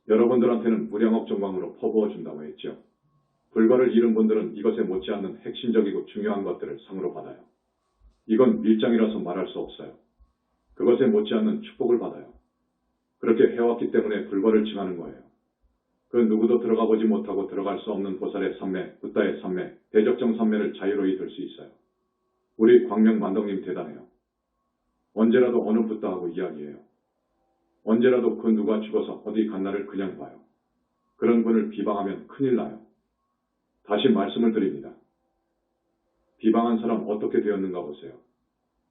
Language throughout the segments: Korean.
여러분들한테는 무량억 정광으로 퍼부어 준다고 했죠. 불과를 잃은 분들은 이것에 못지않는 핵심적이고 중요한 것들을 상으로 받아요. 이건 밀장이라서 말할 수 없어요. 그것에 못지않는 축복을 받아요. 그렇게 해왔기 때문에 불과를 칭하는 거예요. 그 누구도 들어가 보지 못하고 들어갈 수 없는 보살의 삼매, 붓다의 삼매, 대적정 삼매를 자유로이 들 수 있어요. 우리 광명 만덕님 대단해요. 언제라도 어느 붓다하고 이야기해요. 언제라도 그 누가 죽어서 어디 갔나를 그냥 봐요. 그런 분을 비방하면 큰일 나요. 다시 말씀을 드립니다. 비방한 사람 어떻게 되었는가 보세요.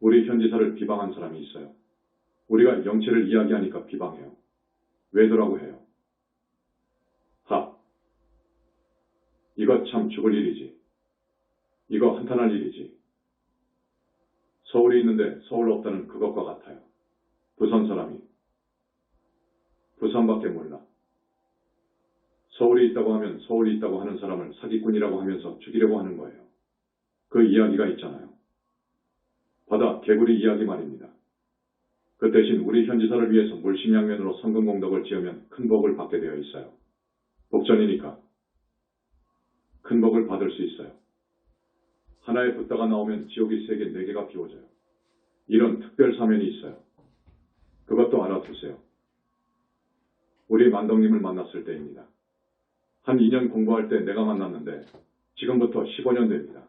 우리 현지사를 비방한 사람이 있어요. 우리가 영체를 이야기하니까 비방해요. 왜더라고 해요. 이거 참 죽을 일이지. 이거 한탄할 일이지. 서울이 있는데 서울 없다는 그것과 같아요. 부산 사람이. 부산밖에 몰라. 서울이 있다고 하면 서울이 있다고 하는 사람을 사기꾼이라고 하면서 죽이려고 하는 거예요. 그 이야기가 있잖아요. 바다 개구리 이야기 말입니다. 그 대신 우리 현지사를 위해서 물심양면으로 성근공덕을 지으면 큰 복을 받게 되어 있어요. 복전이니까 큰 복을 받을 수 있어요. 하나의 붓다가 나오면 지옥이 3개, 4개가 비워져요. 이런 특별 사면이 있어요. 그것도 알아두세요. 우리 만덕님을 만났을 때입니다. 한 2년 공부할 때 내가 만났는데 지금부터 15년 됩니다.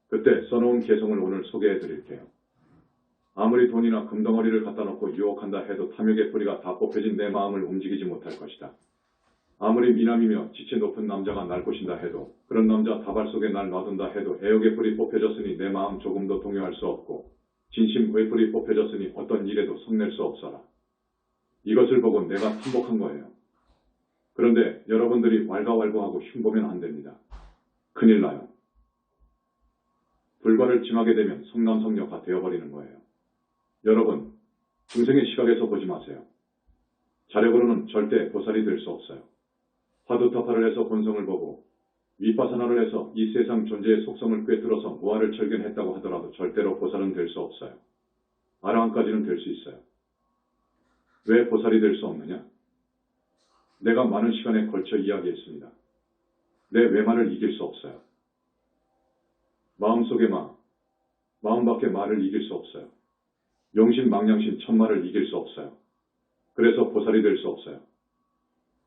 그때 써놓은 개성을 오늘 소개해 드릴게요. 아무리 돈이나 금덩어리를 갖다 놓고 유혹한다 해도 탐욕의 뿌리가 다 뽑혀진 내 마음을 움직이지 못할 것이다. 아무리 미남이며 지체 높은 남자가 날 꼬신다 해도 그런 남자 다발 속에 날 놔둔다 해도 애욕의 뿌리 뽑혀졌으니 내 마음 조금도 동요할 수 없고 진심 외뿔이 뽑혀졌으니 어떤 일에도 성낼 수 없어라. 이것을 보고 내가 탐복한 거예요. 그런데 여러분들이 왈가왈부하고 흉보면 안 됩니다. 큰일 나요. 불과를 칭하게 되면 성남성녀가 되어버리는 거예요. 여러분, 중생의 시각에서 보지 마세요. 자력으로는 절대 보살이 될 수 없어요. 화두타파를 해서 본성을 보고 위파사나를 해서 이 세상 존재의 속성을 꿰뚫어서 무아를 철견했다고 하더라도 절대로 보살은 될 수 없어요. 아라한까지는 될 수 있어요. 왜 보살이 될 수 없느냐? 내가 많은 시간에 걸쳐 이야기했습니다. 내 외마를 이길 수 없어요. 마음속의 마음 밖의 말을 이길 수 없어요. 용신, 망량신, 천마를 이길 수 없어요. 그래서 보살이 될 수 없어요.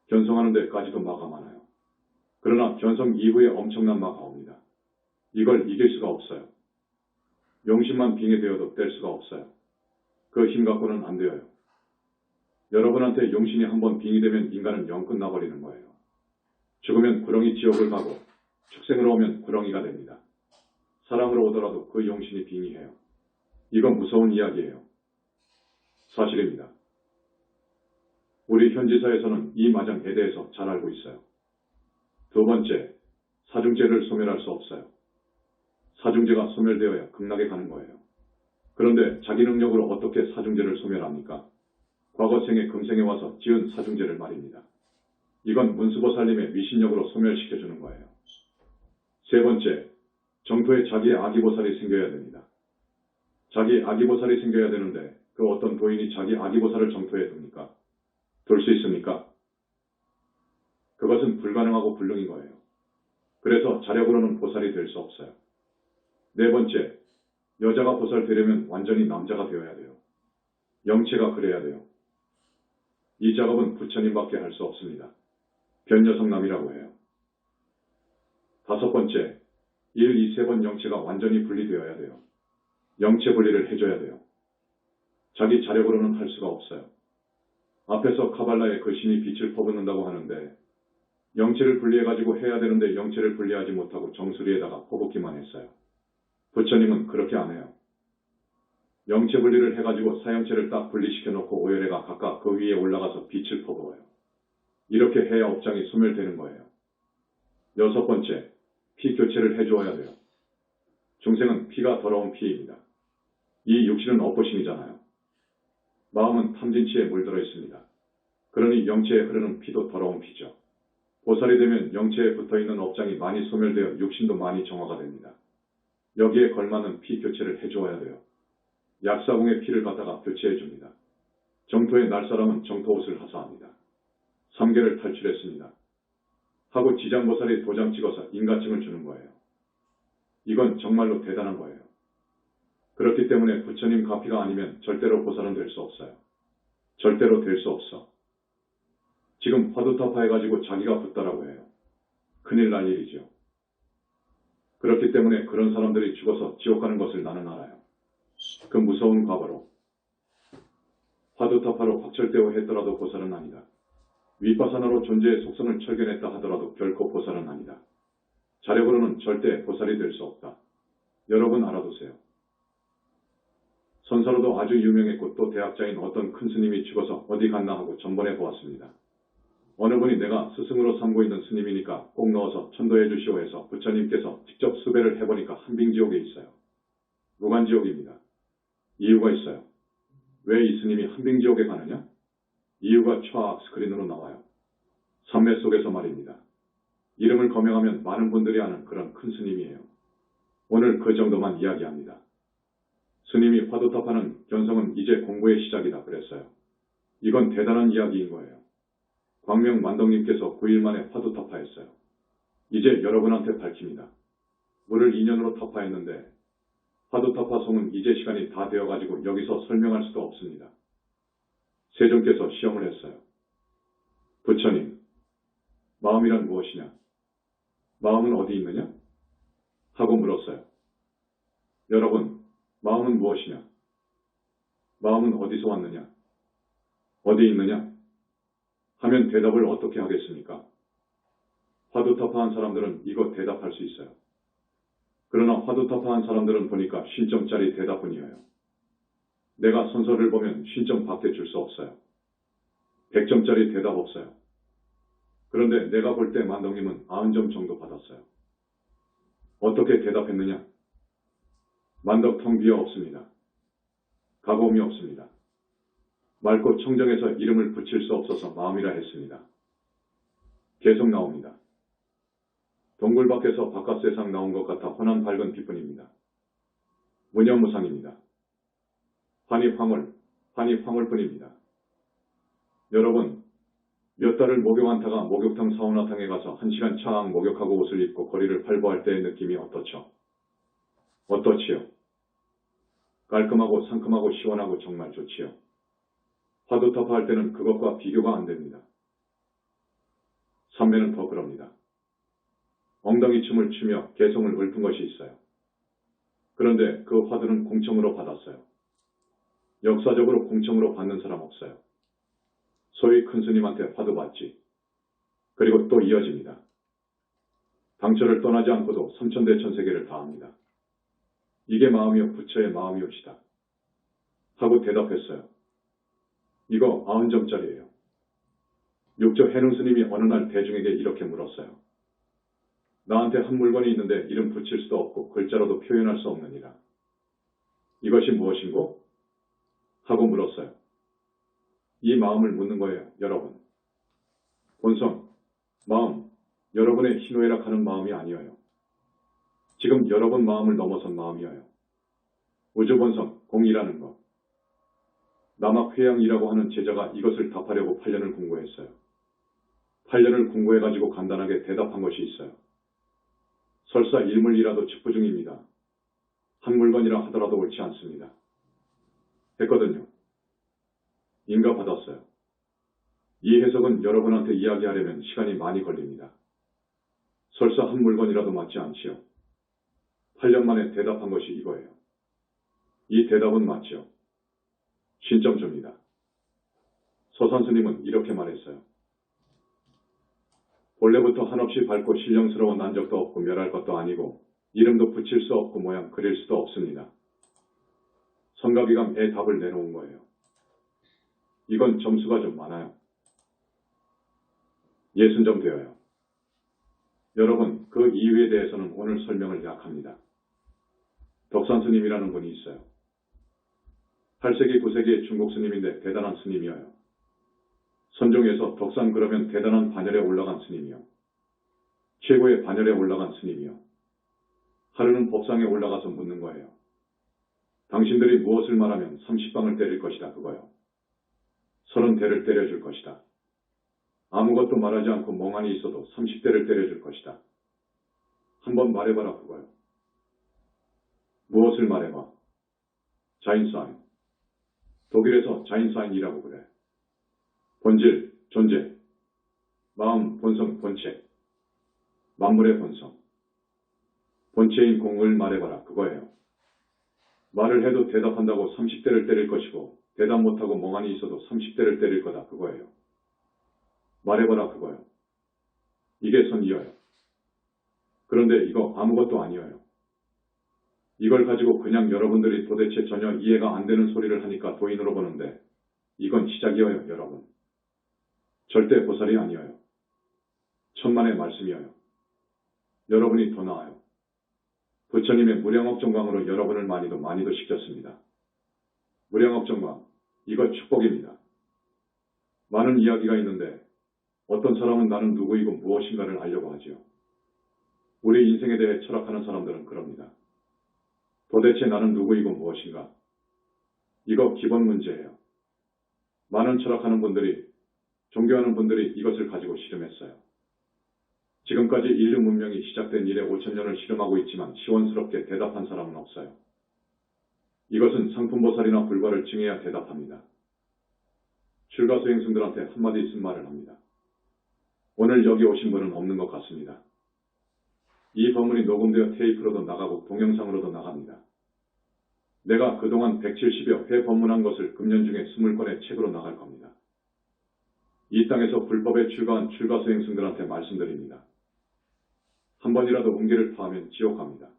견성하는 데까지도 마가 많아요. 그러나 견성 이후에 엄청난 마가 옵니다. 이걸 이길 수가 없어요. 용신만 빙의되어도 뗄 수가 없어요. 그 힘 갖고는 안 되어요. 여러분한테 용신이 한번 빙의되면 인간은 영 끝나버리는 거예요. 죽으면 구렁이 지옥을 가고 축생으로 오면 구렁이가 됩니다. 사람으로 오더라도 그 용신이 빙의해요. 이건 무서운 이야기예요. 사실입니다. 우리 현지사에서는 이 마장에 대해서 잘 알고 있어요. 두 번째, 사중제를 소멸할 수 없어요. 사중제가 소멸되어야 극락에 가는 거예요. 그런데 자기 능력으로 어떻게 사중제를 소멸합니까? 과거 생에 금생에 와서 지은 사중제를 말입니다. 이건 문수보살님의 위신력으로 소멸시켜주는 거예요. 세 번째, 정토에 자기의 아기보살이 생겨야 됩니다. 자기 아기보살이 생겨야 되는데 그 어떤 도인이 자기 아기보살을 정토에 둡니까? 둘 수 있습니까? 그것은 불가능하고 불능인 거예요. 그래서 자력으로는 보살이 될 수 없어요. 네 번째, 여자가 보살 되려면 완전히 남자가 되어야 돼요. 영체가 그래야 돼요. 이 작업은 부처님밖에 할 수 없습니다. 변여성남이라고 해요. 다섯 번째, 1, 2, 3번 영체가 완전히 분리되어야 돼요. 영체 분리를 해줘야 돼요. 자기 자력으로는 할 수가 없어요. 앞에서 카발라의 그 신이 빛을 퍼붓는다고 하는데 영체를 분리해가지고 해야 되는데 영체를 분리하지 못하고 정수리에다가 퍼붓기만 했어요. 부처님은 그렇게 안 해요. 영체 분리를 해가지고 사형체를 딱 분리시켜놓고 오열해가 각각 그 위에 올라가서 빛을 퍼부어요. 이렇게 해야 업장이 소멸되는 거예요. 여섯 번째, 피 교체를 해주어야 돼요. 중생은 피가 더러운 피입니다. 이 육신은 업보신이잖아요. 마음은 탐진치에 물들어 있습니다. 그러니 영체에 흐르는 피도 더러운 피죠. 보살이 되면 영체에 붙어있는 업장이 많이 소멸되어 육신도 많이 정화가 됩니다. 여기에 걸맞는 피 교체를 해주어야 돼요. 약사공의 피를 갖다가 교체해 줍니다. 정토에 날 사람은 정토 옷을 하사합니다. 3개를 탈출했습니다. 하고 지장보살이 도장 찍어서 인가증을 주는 거예요. 이건 정말로 대단한 거예요. 그렇기 때문에 부처님 가피가 아니면 절대로 보살은 될 수 없어요. 절대로 될 수 없어. 지금 화두타파 해가지고 자기가 붙다라고 해요. 큰일 날 일이죠. 그렇기 때문에 그런 사람들이 죽어서 지옥 가는 것을 나는 알아요. 그 무서운 과거로. 화두타파로 확철대오 했더라도 보살은 아니다. 윗바사나로 존재의 속성을 철견했다 하더라도 결코 보살은 아니다. 자력으로는 절대 보살이 될 수 없다. 여러분 알아두세요. 선사로도 아주 유명했고 또 대학자인 어떤 큰 스님이 죽어서 어디 갔나 하고 전번에 보았습니다. 어느 분이 내가 스승으로 삼고 있는 스님이니까 꼭 넣어서 천도해 주시오 해서 부처님께서 직접 수배를 해보니까 한빙지옥에 있어요. 무간지옥입니다. 이유가 있어요. 왜 이 스님이 한빙지옥에 가느냐? 이유가 좌악 스크린으로 나와요. 삼매 속에서 말입니다. 이름을 거명하면 많은 분들이 아는 그런 큰 스님이에요. 오늘 그 정도만 이야기합니다. 스님이 화두타파는 견성은 이제 공부의 시작이다 그랬어요. 이건 대단한 이야기인 거예요. 광명 만덕님께서 9일 만에 화두타파했어요. 이제 여러분한테 밝힙니다. 물을 2년으로 타파했는데 화두타파송은 이제 시간이 다 되어가지고 여기서 설명할 수도 없습니다. 세종께서 시험을 했어요. 부처님, 마음이란 무엇이냐? 마음은 어디 있느냐? 하고 물었어요. 여러분, 마음은 무엇이냐? 마음은 어디서 왔느냐? 어디 있느냐? 하면 대답을 어떻게 하겠습니까? 화두타파한 사람들은 이거 대답할 수 있어요. 그러나 화두타파한 사람들은 보니까 50점짜리 대답뿐이에요. 내가 선서를 보면 50점 밖에 줄 수 없어요. 100점짜리 대답 없어요. 그런데 내가 볼 때 만덕님은 90점 정도 받았어요. 어떻게 대답했느냐? 만덕 텅 비어 없습니다. 가고음이 없습니다. 맑고 청정해서 이름을 붙일 수 없어서 마음이라 했습니다. 계속 나옵니다. 동굴 밖에서 바깥 세상 나온 것 같아 환한 밝은 빛뿐입니다. 무념무상입니다. 환희 황홀뿐입니다. 여러분, 몇 달을 목욕한다가 목욕탕 사우나탕에 가서 1시간 차악 목욕하고 옷을 입고 거리를 활보할 때의 느낌이 어떻죠? 어떻지요? 깔끔하고 상큼하고 시원하고 정말 좋지요. 화두타파 할 때는 그것과 비교가 안 됩니다. 삼매는 더 그럽니다. 엉덩이 춤을 추며 개성을 읊은 것이 있어요. 그런데 그 화두는 공청으로 받았어요. 역사적으로 공청으로 받는 사람 없어요. 소위 큰 스님한테 화두 받지. 그리고 또 이어집니다. 당처를 떠나지 않고도 삼천대천세계를 다합니다. 이게 마음이요 부처의 마음이옵시다. 하고 대답했어요. 이거 90점짜리예요. 육조 해능 스님이 어느 날 대중에게 이렇게 물었어요. 나한테 한 물건이 있는데 이름 붙일 수도 없고 글자로도 표현할 수 없느니라. 이것이 무엇인고? 하고 물었어요. 이 마음을 묻는 거예요, 여러분. 본성, 마음, 여러분의 희노애락 하는 마음이 아니어요. 지금 여러분 마음을 넘어선 마음이어요. 우주본성, 공이라는 것. 남학회양이라고 하는 제자가 이것을 답하려고 8년을 공부했어요. 8년을 공부해가지고 간단하게 대답한 것이 있어요. 설사 일물이라도 축부 중입니다. 한 물건이라 하더라도 옳지 않습니다. 했거든요. 인가 받았어요. 이 해석은 여러분한테 이야기하려면 시간이 많이 걸립니다. 설사 한 물건이라도 맞지 않지요. 8년 만에 대답한 것이 이거예요. 이 대답은 맞죠. 신점 줍니다. 서산 스님은 이렇게 말했어요. 본래부터 한없이 밝고 신령스러워 난 적도 없고 멸할 것도 아니고 이름도 붙일 수 없고 모양 그릴 수도 없습니다. 성가비감의 답을 내놓은 거예요. 이건 점수가 좀 많아요. 60점 되어요. 여러분, 그 이유에 대해서는 오늘 설명을 약합니다. 덕산 스님이라는 분이 있어요. 8세기, 9세기의 중국 스님인데 대단한 스님이어요. 선종에서 덕산 그러면 대단한 반열에 올라간 스님이요. 최고의 반열에 올라간 스님이요. 하루는 법상에 올라가서 묻는 거예요. 당신들이 무엇을 말하면 30방을 때릴 것이다 그거요. 30대를 때려줄 것이다. 아무것도 말하지 않고 멍하니 있어도 30대를 때려줄 것이다. 한번 말해봐라 그거요. 무엇을 말해봐? 자인사인. 독일에서 자인사인이라고 그래. 본질, 존재, 마음, 본성, 본체, 만물의 본성. 본체인 공을 말해봐라 그거예요. 말을 해도 대답한다고 30대를 때릴 것이고 대답 못하고 멍하니 있어도 30대를 때릴 거다 그거예요. 말해봐라 그거요. 이게 선이어요. 그런데 이거 아무것도 아니어요. 이걸 가지고 그냥 여러분들이 도대체 전혀 이해가 안 되는 소리를 하니까 도인으로 보는데 이건 시작이어요 여러분. 절대 보살이 아니어요. 천만의 말씀이어요. 여러분이 더 나아요. 부처님의 무량업정광으로 여러분을 많이도 시켰습니다. 무량업정광, 이거 축복입니다. 많은 이야기가 있는데 어떤 사람은 나는 누구이고 무엇인가를 알려고 하지요. 우리 인생에 대해 철학하는 사람들은 그럽니다. 도대체 나는 누구이고 무엇인가? 이거 기본 문제예요. 많은 철학하는 분들이, 종교하는 분들이 이것을 가지고 씨름했어요. 지금까지 인류 문명이 시작된 이래 5,000년을 씨름하고 있지만 시원스럽게 대답한 사람은 없어요. 이것은 상품보살이나 불과를 증해야 대답합니다. 출가수행승들한테 한마디 쓴말을 합니다. 오늘 여기 오신 분은 없는 것 같습니다. 이 법문이 녹음되어 테이프로도 나가고 동영상으로도 나갑니다. 내가 그동안 170여 회 법문한 것을 금년 중에 20권의 책으로 나갈 겁니다. 이 땅에서 불법에 출가한 출가수행승들한테 말씀드립니다. 한 번이라도 음계를 파하면 지옥 갑니다.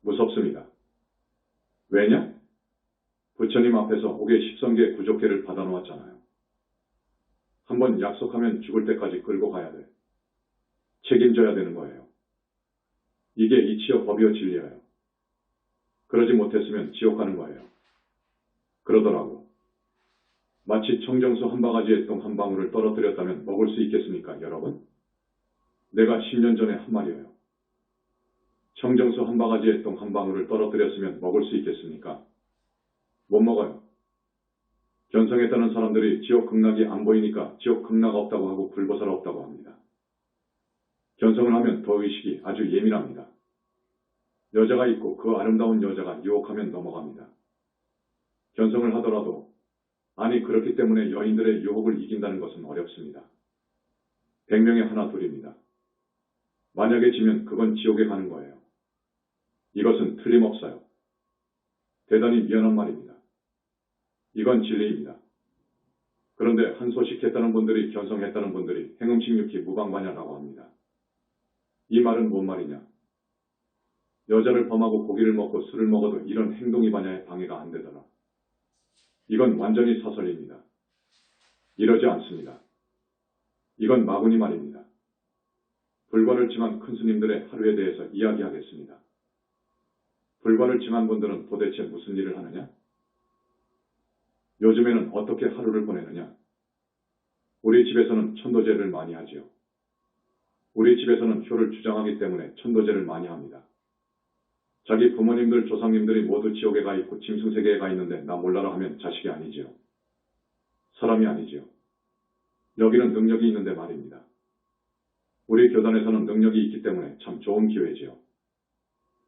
무섭습니다. 왜냐? 부처님 앞에서 5개 10성계 구족계를 받아놓았잖아요. 한 번 약속하면 죽을 때까지 끌고 가야 돼. 책임져야 되는 거예요. 이게 이치여 법이여 진리여요. 그러지 못했으면 지옥 가는 거예요. 그러더라고. 마치 청정수 한 바가지에 똥 한 방울을 떨어뜨렸다면 먹을 수 있겠습니까, 여러분? 내가 10년 전에 한 말이에요. 청정수 한 바가지에 똥 한 방울을 떨어뜨렸으면 먹을 수 있겠습니까? 못 먹어요. 견성했다는 사람들이 지옥 극락이 안 보이니까 지옥 극락 없다고 하고 불보살 없다고 합니다. 견성을 하면 더 의식이 아주 예민합니다. 여자가 있고 그 아름다운 여자가 유혹하면 넘어갑니다. 견성을 하더라도 아니 그렇기 때문에 여인들의 유혹을 이긴다는 것은 어렵습니다. 100명에 하나 둘입니다. 만약에 지면 그건 지옥에 가는 거예요. 이것은 틀림없어요. 대단히 미안한 말입니다. 이건 진리입니다. 그런데 한 소식 했다는 분들이 견성했다는 분들이 행음식육기 무방반야라고 합니다. 이 말은 뭔 말이냐? 여자를 범하고 고기를 먹고 술을 먹어도 이런 행동이 반야에 방해가 안 되더라. 이건 완전히 사설입니다. 이러지 않습니다. 이건 마구니 말입니다. 불과를 증한 큰 스님들의 하루에 대해서 이야기하겠습니다. 불과를 증한 분들은 도대체 무슨 일을 하느냐? 요즘에는 어떻게 하루를 보내느냐? 우리 집에서는 천도제를 많이 하지요. 우리 집에서는 효를 주장하기 때문에 천도제를 많이 합니다. 자기 부모님들, 조상님들이 모두 지옥에 가 있고 짐승세계에 가 있는데 나 몰라라 하면 자식이 아니지요. 사람이 아니지요. 여기는 능력이 있는데 말입니다. 우리 교단에서는 능력이 있기 때문에 참 좋은 기회지요.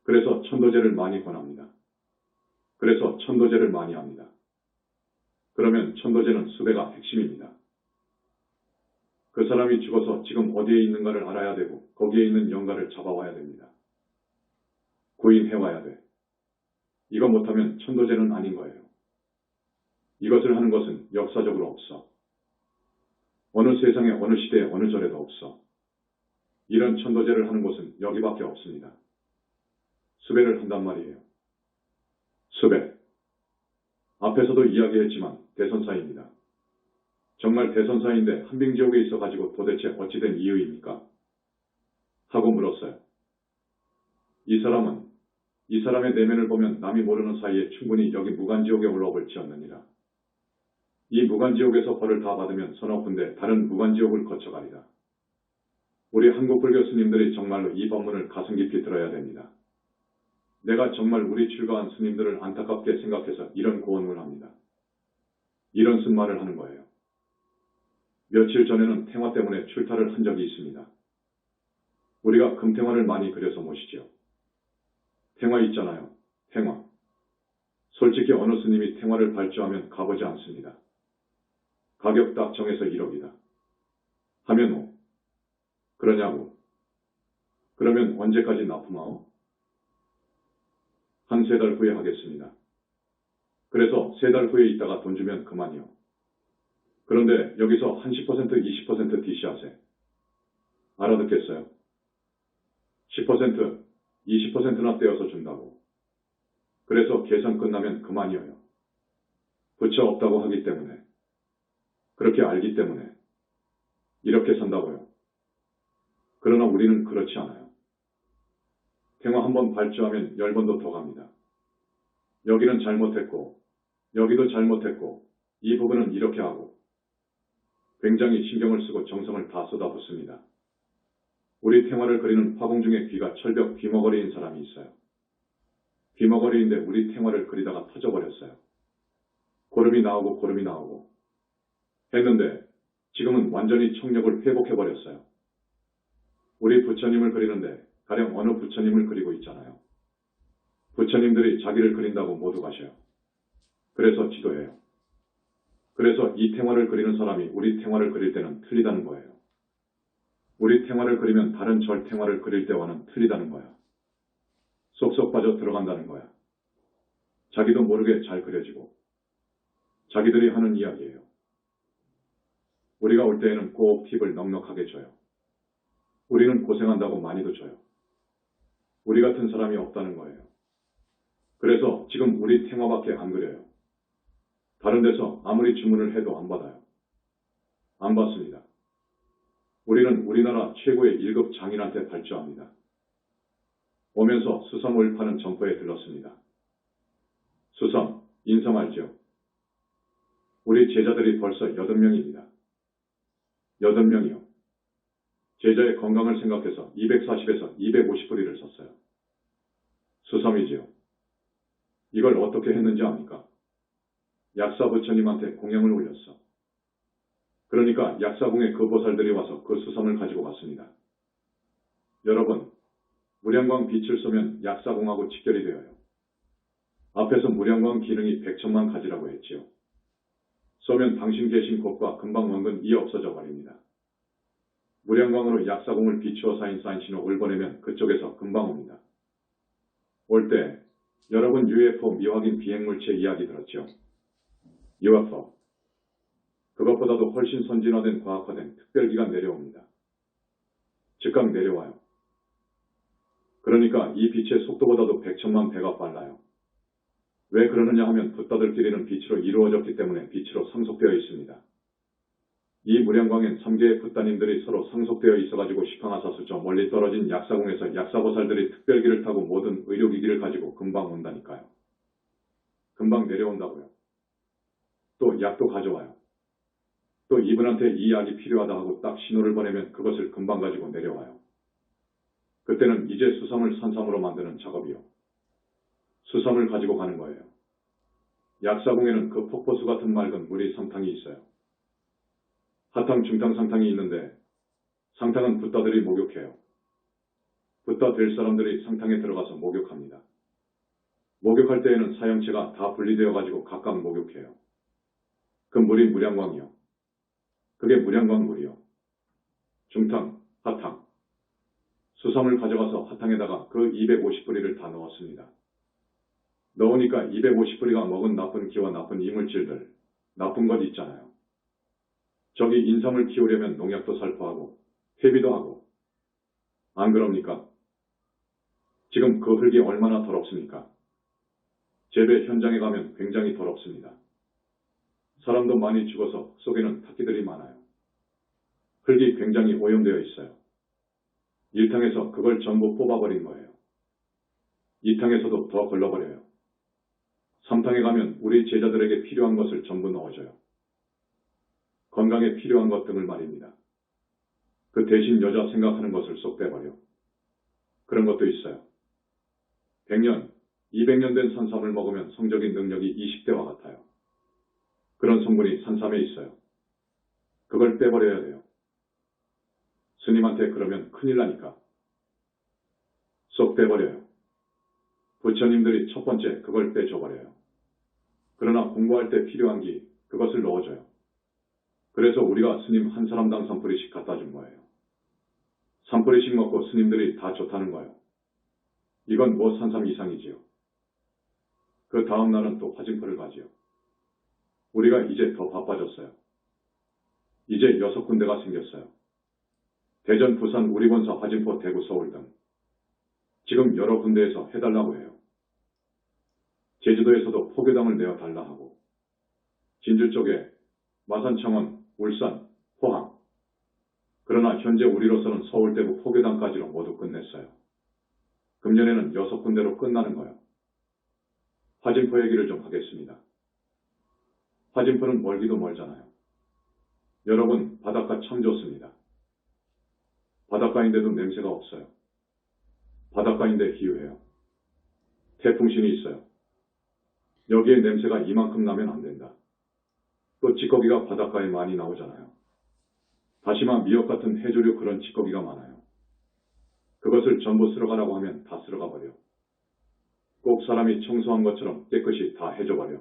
그래서 천도제를 많이 권합니다. 그래서 천도제를 많이 합니다. 그러면 천도제는 수배가 핵심입니다. 그 사람이 죽어서 지금 어디에 있는가를 알아야 되고 거기에 있는 영가를 잡아와야 됩니다. 구인해와야 돼. 이거 못하면 천도제는 아닌 거예요. 이것을 하는 것은 역사적으로 없어. 어느 세상에 어느 시대에 어느 절에도 없어. 이런 천도제를 하는 곳은 여기밖에 없습니다. 수배를 한단 말이에요. 수배. 앞에서도 이야기했지만 대선사입니다. 정말 대선사인데 한빙지옥에 있어가지고 도대체 어찌된 이유입니까? 하고 물었어요. 이 사람의 내면을 보면 남이 모르는 사이에 충분히 여기 무간지옥에 올라올 지었느니라. 이 무간지옥에서 벌을 다 받으면 서너 군데 다른 무간지옥을 거쳐가리라. 우리 한국 불교 스님들이 정말로 이 법문을 가슴 깊이 들어야 됩니다. 내가 정말 우리 출가한 스님들을 안타깝게 생각해서 이런 고언을 합니다. 이런 쓴말을 하는 거예요. 며칠 전에는 탱화 때문에 출타를 한 적이 있습니다. 우리가 금탱화를 많이 그려서 모시죠. 탱화 있잖아요. 탱화. 솔직히 어느 스님이 탱화를 발주하면 가보지 않습니다. 가격 딱 정해서 1억이다. 하면 오. 그러냐고. 그러면 언제까지 납품하오? 한 3달 후에 하겠습니다. 그래서 3달 후에 있다가 돈 주면 그만이요. 그런데 여기서 한 10%, 20% DC하세. 알아듣겠어요? 10%, 20%나 떼어서 준다고. 그래서 계산 끝나면 그만이어요. 부처 없다고 하기 때문에. 그렇게 알기 때문에. 이렇게 산다고요. 그러나 우리는 그렇지 않아요. 탱화 한번 발주하면 10번도 더 갑니다. 여기는 잘못했고, 여기도 잘못했고, 이 부분은 이렇게 하고. 굉장히 신경을 쓰고 정성을 다 쏟아붓습니다. 우리 탱화를 그리는 화공 중에 귀가 철벽 귀머거리인 사람이 있어요. 귀머거리인데 우리 탱화를 그리다가 터져버렸어요. 고름이 나오고 했는데 지금은 완전히 청력을 회복해버렸어요. 우리 부처님을 그리는데 가령 어느 부처님을 그리고 있잖아요. 부처님들이 자기를 그린다고 모두 가셔요. 그래서 지도해요. 그래서 이 탱화를 그리는 사람이 우리 탱화를 그릴 때는 틀리다는 거예요. 우리 탱화를 그리면 다른 절 탱화를 그릴 때와는 틀리다는 거야. 쏙쏙 빠져 들어간다는 거야. 자기도 모르게 잘 그려지고. 자기들이 하는 이야기예요. 우리가 올 때에는 꼭 팁을 넉넉하게 줘요. 우리는 고생한다고 많이도 줘요. 우리 같은 사람이 없다는 거예요. 그래서 지금 우리 탱화밖에 안 그려요. 다른 데서 아무리 주문을 해도 안 받아요. 안 받습니다. 우리는 우리나라 최고의 1급 장인한테 발주합니다. 오면서 수섬을 파는 점포에 들렀습니다. 수섬, 인섬 알죠? 우리 제자들이 벌써 8명입니다. 8명이요. 제자의 건강을 생각해서 240에서 250뿌리를 썼어요. 수섬이지요. 이걸 어떻게 했는지 압니까? 약사 부처님한테 공양을 올렸어. 그러니까 약사궁에 그 보살들이 와서 그 수섬을 가지고 갔습니다. 여러분, 무량광 빛을 쏘면 약사궁하고 직결이 되어요. 앞에서 무량광 기능이 100천만 가지라고 했지요. 쏘면 당신 계신 곳과 금방 원근이 없어져 버립니다. 무량광으로 약사궁을 비추어 쌓인 사인신호 올보내면 그쪽에서 금방 옵니다. 올 때 여러분 UFO 미확인 비행물체 이야기 들었죠? UFO. 그것보다도 훨씬 선진화된 과학화된 특별기가 내려옵니다. 즉각 내려와요. 그러니까 이 빛의 속도보다도 100천만 배가 빨라요. 왜 그러느냐 하면 붓다들끼리는 빛으로 이루어졌기 때문에 빛으로 상속되어 있습니다. 이 무량광엔 3개의 붓다님들이 서로 상속되어 있어가지고 시팡하사수 저 멀리 떨어진 약사궁에서 약사보살들이 특별기를 타고 모든 의료기기를 가지고 금방 온다니까요. 금방 내려온다고요. 또 약도 가져와요. 또 이분한테 이 약이 필요하다 하고 딱 신호를 보내면 그것을 금방 가지고 내려와요. 그때는 이제 수섬을 산삼으로 만드는 작업이요. 수섬을 가지고 가는 거예요. 약사궁에는 그 폭포수 같은 맑은 물이 상탕이 있어요. 하탕, 중탕, 상탕이 있는데 상탕은 붓다들이 목욕해요. 붓다 될 사람들이 상탕에 들어가서 목욕합니다. 목욕할 때에는 사형체가 다 분리되어 가지고 각각 목욕해요. 그 물이 무량광이요. 그게 무량광 물이요. 중탕, 하탕. 수섬을 가져가서 하탕에다가 그 250뿌리를 다 넣었습니다. 넣으니까 250뿌리가 먹은 나쁜 기와 나쁜 이물질들, 나쁜 것 있잖아요. 저기 인삼을 키우려면 농약도 살포하고 퇴비도 하고 안 그럽니까? 지금 그 흙이 얼마나 더럽습니까? 재배 현장에 가면 굉장히 더럽습니다. 사람도 많이 죽어서 속에는 타기들이 많아요. 흙이 굉장히 오염되어 있어요. 1탕에서 그걸 전부 뽑아버린 거예요. 2탕에서도 더 걸러버려요. 3탕에 가면 우리 제자들에게 필요한 것을 전부 넣어줘요. 건강에 필요한 것 등을 말입니다. 그 대신 여자 생각하는 것을 쏙 빼버려. 그런 것도 있어요. 100년, 200년 된 산삼을 먹으면 성적인 능력이 20대와 같아요. 그런 성분이 산삼에 있어요. 그걸 빼버려야 돼요. 스님한테 그러면 큰일 나니까. 쏙 빼버려요. 부처님들이 첫 번째 그걸 빼줘버려요. 그러나 공부할 때 필요한 기, 그것을 넣어줘요. 그래서 우리가 스님 한 사람당 3뿌리씩 갖다 준 거예요. 3뿌리씩 먹고 스님들이 다 좋다는 거예요. 이건 뭐 산삼 이상이지요. 그 다음 날은 또 화진포를 가지요. 우리가 이제 더 바빠졌어요. 이제 6군데가 생겼어요. 대전, 부산, 우리본사, 화진포, 대구, 서울 등. 지금 여러 군데에서 해달라고 해요. 제주도에서도 포교당을 내어달라 하고, 진주 쪽에 마산, 청원, 울산, 포항. 그러나 현재 우리로서는 서울, 대구, 포교당까지로 모두 끝냈어요. 금년에는 6군데로 끝나는 거예요. 화진포 얘기를 좀 하겠습니다. 화진포는 멀기도 멀잖아요. 여러분, 바닷가 참 좋습니다. 바닷가인데도 냄새가 없어요. 바닷가인데 희유해요. 태풍신이 있어요. 여기에 냄새가 이만큼 나면 안 된다. 또 찌꺼기가 바닷가에 많이 나오잖아요. 다시마, 미역 같은 해조류 그런 찌꺼기가 많아요. 그것을 전부 쓸어가라고 하면 다 쓸어가 버려. 꼭 사람이 청소한 것처럼 깨끗이 다 해줘버려.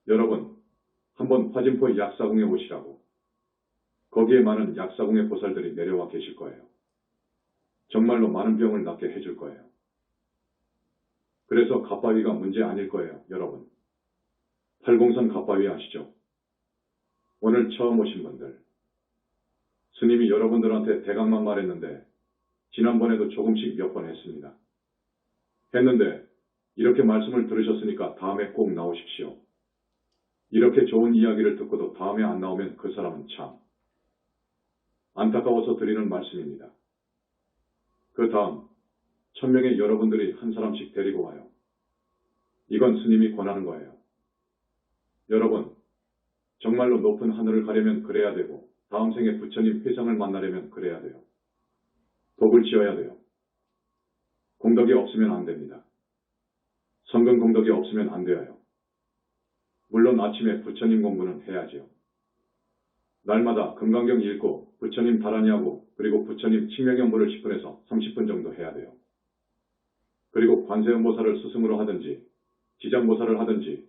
여러분, 한번 화진포 약사궁에 오시라고. 거기에 많은 약사궁의 보살들이 내려와 계실 거예요. 정말로 많은 병을 낫게 해줄 거예요. 그래서 갓바위가 문제 아닐 거예요, 여러분. 팔공산 갓바위 아시죠? 오늘 처음 오신 분들. 스님이 여러분들한테 대강만 말했는데 지난번에도 조금씩 몇 번 했습니다. 했는데 이렇게 말씀을 들으셨으니까 다음에 꼭 나오십시오. 이렇게 좋은 이야기를 듣고도 다음에 안 나오면 그 사람은 참 안타까워서 드리는 말씀입니다. 그 다음 1000명의 여러분들이 한 사람씩 데리고 와요. 이건 스님이 권하는 거예요. 여러분, 정말로 높은 하늘을 가려면 그래야 되고 다음 생에 부처님 회상을 만나려면 그래야 돼요. 복을 지어야 돼요. 공덕이 없으면 안 됩니다. 성근 공덕이 없으면 안 돼요. 물론 아침에 부처님 공부는 해야지요. 날마다 금강경 읽고 부처님 다라니하고 그리고 부처님 칙명연부를 10분에서 30분 정도 해야 돼요. 그리고 관세음보살을 스승으로 하든지 지장보살을 하든지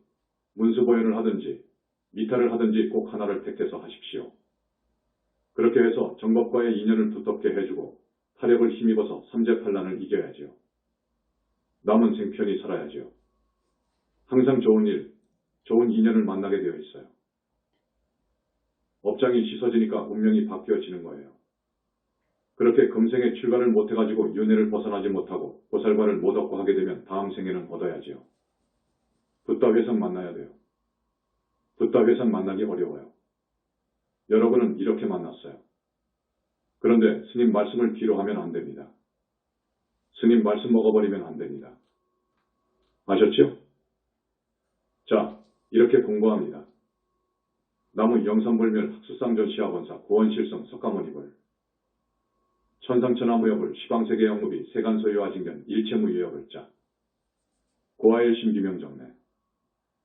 문수보현을 하든지 미타를 하든지 꼭 하나를 택해서 하십시오. 그렇게 해서 정법과의 인연을 두텁게 해주고 타력을 힘입어서 삼재팔란을 이겨야지요. 남은 생 편히 살아야지요. 항상 좋은 일, 좋은 인연을 만나게 되어 있어요. 업장이 씻어지니까 운명이 바뀌어지는 거예요. 그렇게 금생에 출가를 못해가지고 윤회를 벗어나지 못하고 보살과를 못 얻고 하게 되면 다음 생에는 얻어야지요. 붓다 회상 만나야 돼요. 붓다 회상 만나기 어려워요. 여러분은 이렇게 만났어요. 그런데 스님 말씀을 뒤로 하면 안 됩니다. 스님 말씀 먹어버리면 안 됩니다. 아셨죠? 자, 이렇게 공부합니다. 나무 영산불멸 학수상전 시화본사 고원실성 석가모니불 천상천하무여불 시방세계 영무비 세간소유화징견 일체무유여불자 고아의 심기명정래